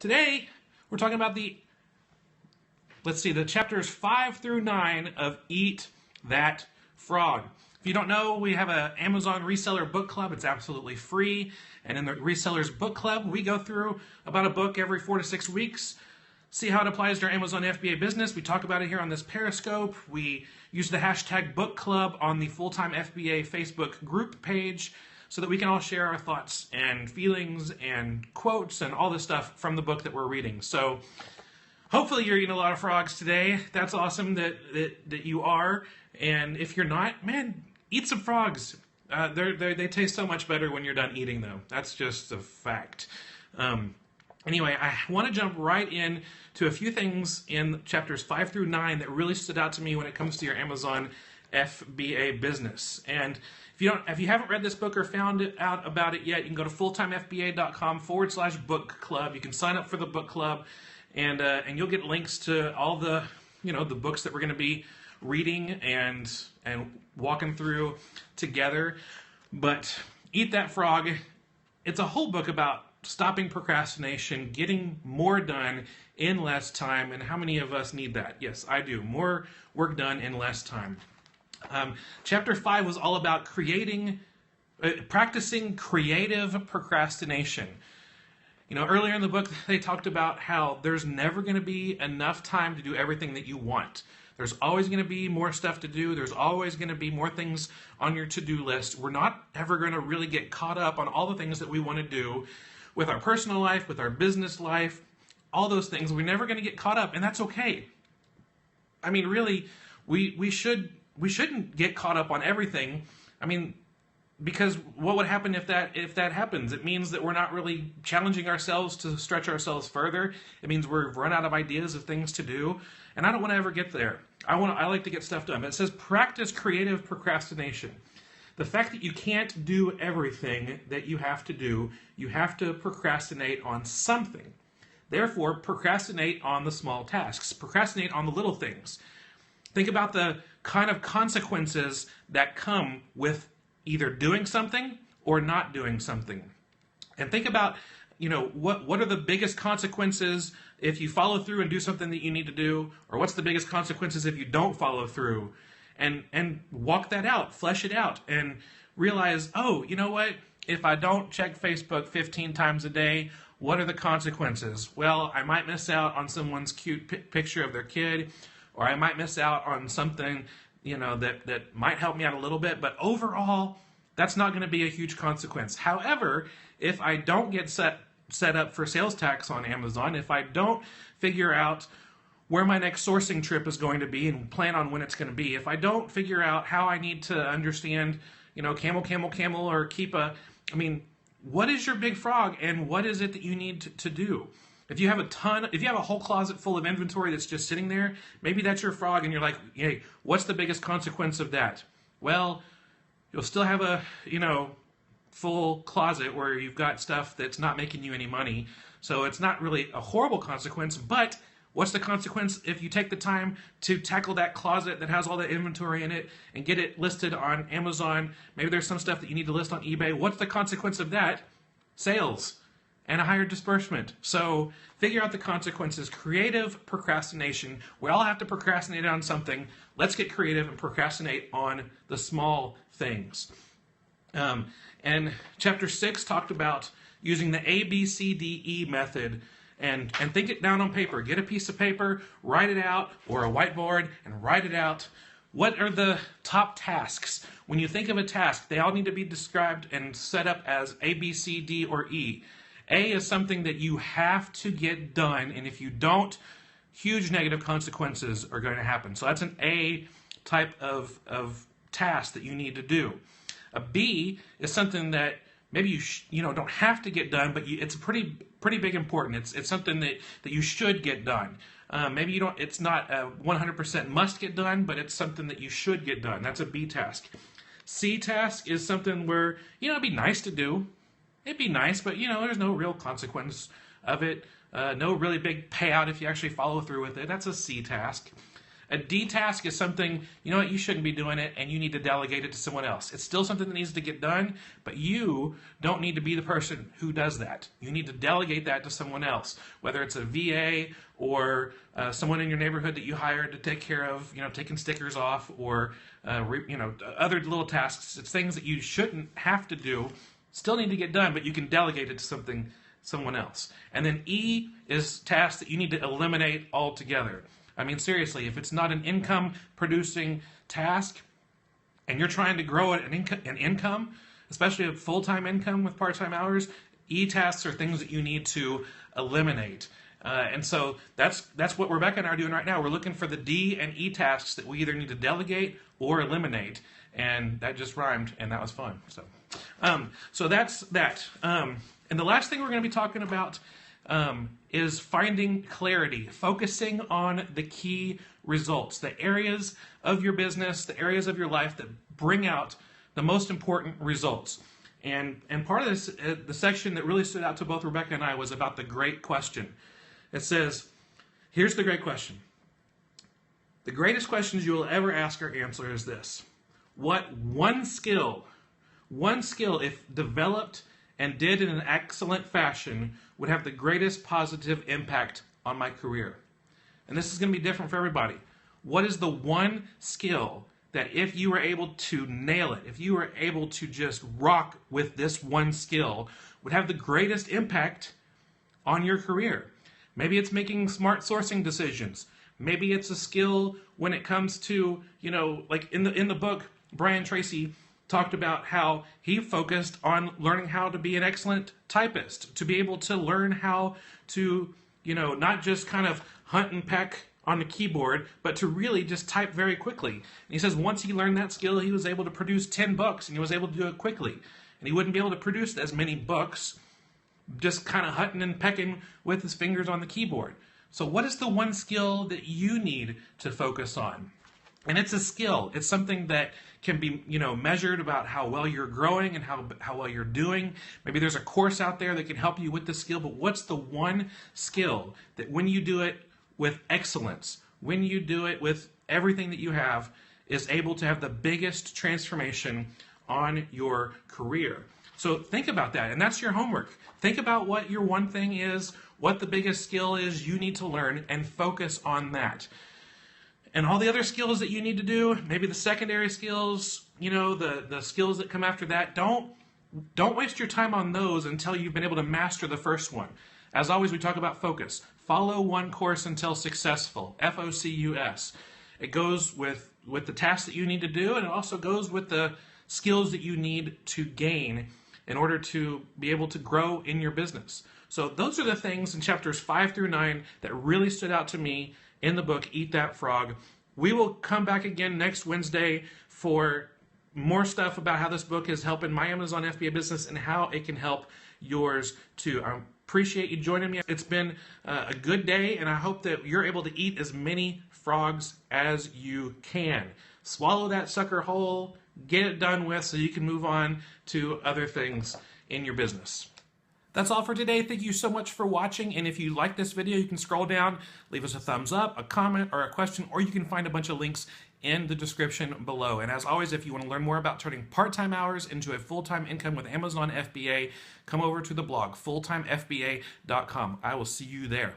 Today, we're talking about the chapters 5 through 9 of Eat That Frog. If you don't know, we have an Amazon Reseller book club. It's absolutely free. And in the Resellers book club, we go through about a book every 4 to 6 weeks, see how it applies to our Amazon FBA business. We talk about it here on this Periscope. We use the hashtag book club on the Full-Time FBA Facebook group page so that we can all share our thoughts and feelings and quotes and all this stuff from the book that we're reading. So hopefully you're eating a lot of frogs today. That's awesome that you are. And if you're not, man, eat some frogs. They taste so much better when you're done eating them. That's just a fact. Anyway, I want to jump right in to a few things in chapters 5 through 9 that really stood out to me when it comes to your Amazon FBA business. And if you haven't read this book or found out about it yet, you can go to fulltimefba.com/book club. You can sign up for the book club, and you'll get links to all the the books that we're going to be reading and walking through together. But Eat That Frog, it's a whole book about stopping procrastination, getting more done in less time. And how many of us need that? Yes, I do. More work done in less time. Chapter 5 was all about practicing creative procrastination. Earlier in the book, they talked about how there's never going to be enough time to do everything that you want. There's always going to be more stuff to do. There's always going to be more things on your to-do list. We're not ever going to really get caught up on all the things that we want to do with our personal life, with our business life, all those things. We're never going to get caught up, and that's okay. I mean, really, we shouldn't get caught up on everything. I mean, because what would happen if that happens? It means that we're not really challenging ourselves to stretch ourselves further. It means we've run out of ideas of things to do, and I don't want to ever get there. I like to get stuff done. But it says practice creative procrastination. The fact that you can't do everything that you have to do, you have to procrastinate on something. Therefore, procrastinate on the small tasks. Procrastinate on the little things. Think about the kind of consequences that come with either doing something or not doing something. And think about, what are the biggest consequences if you follow through and do something that you need to do, or what's the biggest consequences if you don't follow through? And walk that out, flesh it out, and realize, oh, you know what? If I don't check Facebook 15 times a day, what are the consequences? Well, I might miss out on someone's cute picture of their kid, or I might miss out on something, that might help me out a little bit, but overall, that's not going to be a huge consequence. However, if I don't get set up for sales tax on Amazon, if I don't figure out where my next sourcing trip is going to be and plan on when it's going to be, if I don't figure out how I need to understand, camel, or what is your big frog and what is it that you need to do? If you have a whole closet full of inventory that's just sitting there, maybe that's your frog and you're like, hey, what's the biggest consequence of that? Well, you'll still have a, full closet where you've got stuff that's not making you any money. So it's not really a horrible consequence, but what's the consequence if you take the time to tackle that closet that has all that inventory in it and get it listed on Amazon? Maybe there's some stuff that you need to list on eBay. What's the consequence of that? Sales and a higher disbursement. So figure out the consequences. Creative procrastination. We all have to procrastinate on something. Let's get creative and procrastinate on the small things. And chapter 6 talked about using the ABCDE method and think it down on paper. Get a piece of paper, write it out, or a whiteboard, and write it out. What are the top tasks? When you think of a task, they all need to be described and set up as A, B, C, D, or E. A is something that you have to get done, and if you don't, huge negative consequences are going to happen. So that's an A type of task that you need to do. A B is something that maybe you don't have to get done, but it's pretty big important. It's something that you should get done. Maybe it's not a 100% must get done, but it's something that you should get done. That's a B task. C task is something where it'd be nice to do. It'd be nice, but there's no real consequence of it. No really big payout if you actually follow through with it. That's a C task. A D task is something, you know what, you shouldn't be doing it and you need to delegate it to someone else. It's still something that needs to get done, but you don't need to be the person who does that. You need to delegate that to someone else, whether it's a VA or someone in your neighborhood that you hired to take care of, taking stickers off or, other little tasks. It's things that you shouldn't have to do, still need to get done, but you can delegate it to someone else. And then E is tasks that you need to eliminate altogether. I mean, seriously, if it's not an income-producing task and you're trying to grow an income, especially a full-time income with part-time hours, E tasks are things that you need to eliminate. And so that's what Rebecca and I are doing right now. We're looking for the D and E tasks that we either need to delegate or eliminate. And that just rhymed, and that was fun. So that's that. And the last thing we're going to be talking about is finding clarity, focusing on the key results, the areas of your business, the areas of your life that bring out the most important results. And part of this, the section that really stood out to both Rebecca and I was about the great question. It says, here's the great question. The greatest questions you will ever ask or answer is this. What one skill, if developed and did in an excellent fashion, would have the greatest positive impact on my career? And this is going to be different for everybody. What is the one skill that if you were able to nail it, if you were able to just rock with this one skill, would have the greatest impact on your career? Maybe it's making smart sourcing decisions. Maybe it's a skill when it comes to, like in the book, Brian Tracey talked about how he focused on learning how to be an excellent typist, to be able to learn how to, not just kind of hunt and peck on the keyboard, but to really just type very quickly. And he says once he learned that skill, he was able to produce 10 books, and he was able to do it quickly. And he wouldn't be able to produce as many books just kind of hunting and pecking with his fingers on the keyboard. So what is the one skill that you need to focus on? And it's a skill. It's something that can be, measured about how well you're growing and how well you're doing. Maybe there's a course out there that can help you with the skill, but what's the one skill that when you do it with excellence, when you do it with everything that you have, is able to have the biggest transformation on your career? So think about that, and that's your homework. Think about what your one thing is, what the biggest skill is you need to learn, and focus on that. And all the other skills that you need to do, maybe the secondary skills, the skills that come after that, don't waste your time on those until you've been able to master the first one. As always, we talk about focus. Follow one course until successful, F-O-C-U-S. It goes with the tasks that you need to do, and it also goes with the skills that you need to gain in order to be able to grow in your business. So those are the things in chapters 5 through 9 that really stood out to me in the book, Eat That Frog. We will come back again next Wednesday for more stuff about how this book is helping my Amazon FBA business and how it can help yours too. I appreciate you joining me. It's been a good day, and I hope that you're able to eat as many frogs as you can. Swallow that sucker whole, get it done with so you can move on to other things in your business. That's all for today. Thank you so much for watching. And if you like this video, you can scroll down, leave us a thumbs up, a comment, or a question, or you can find a bunch of links in the description below. And as always, if you want to learn more about turning part-time hours into a full-time income with Amazon FBA, come over to the blog, fulltimefba.com. I will see you there.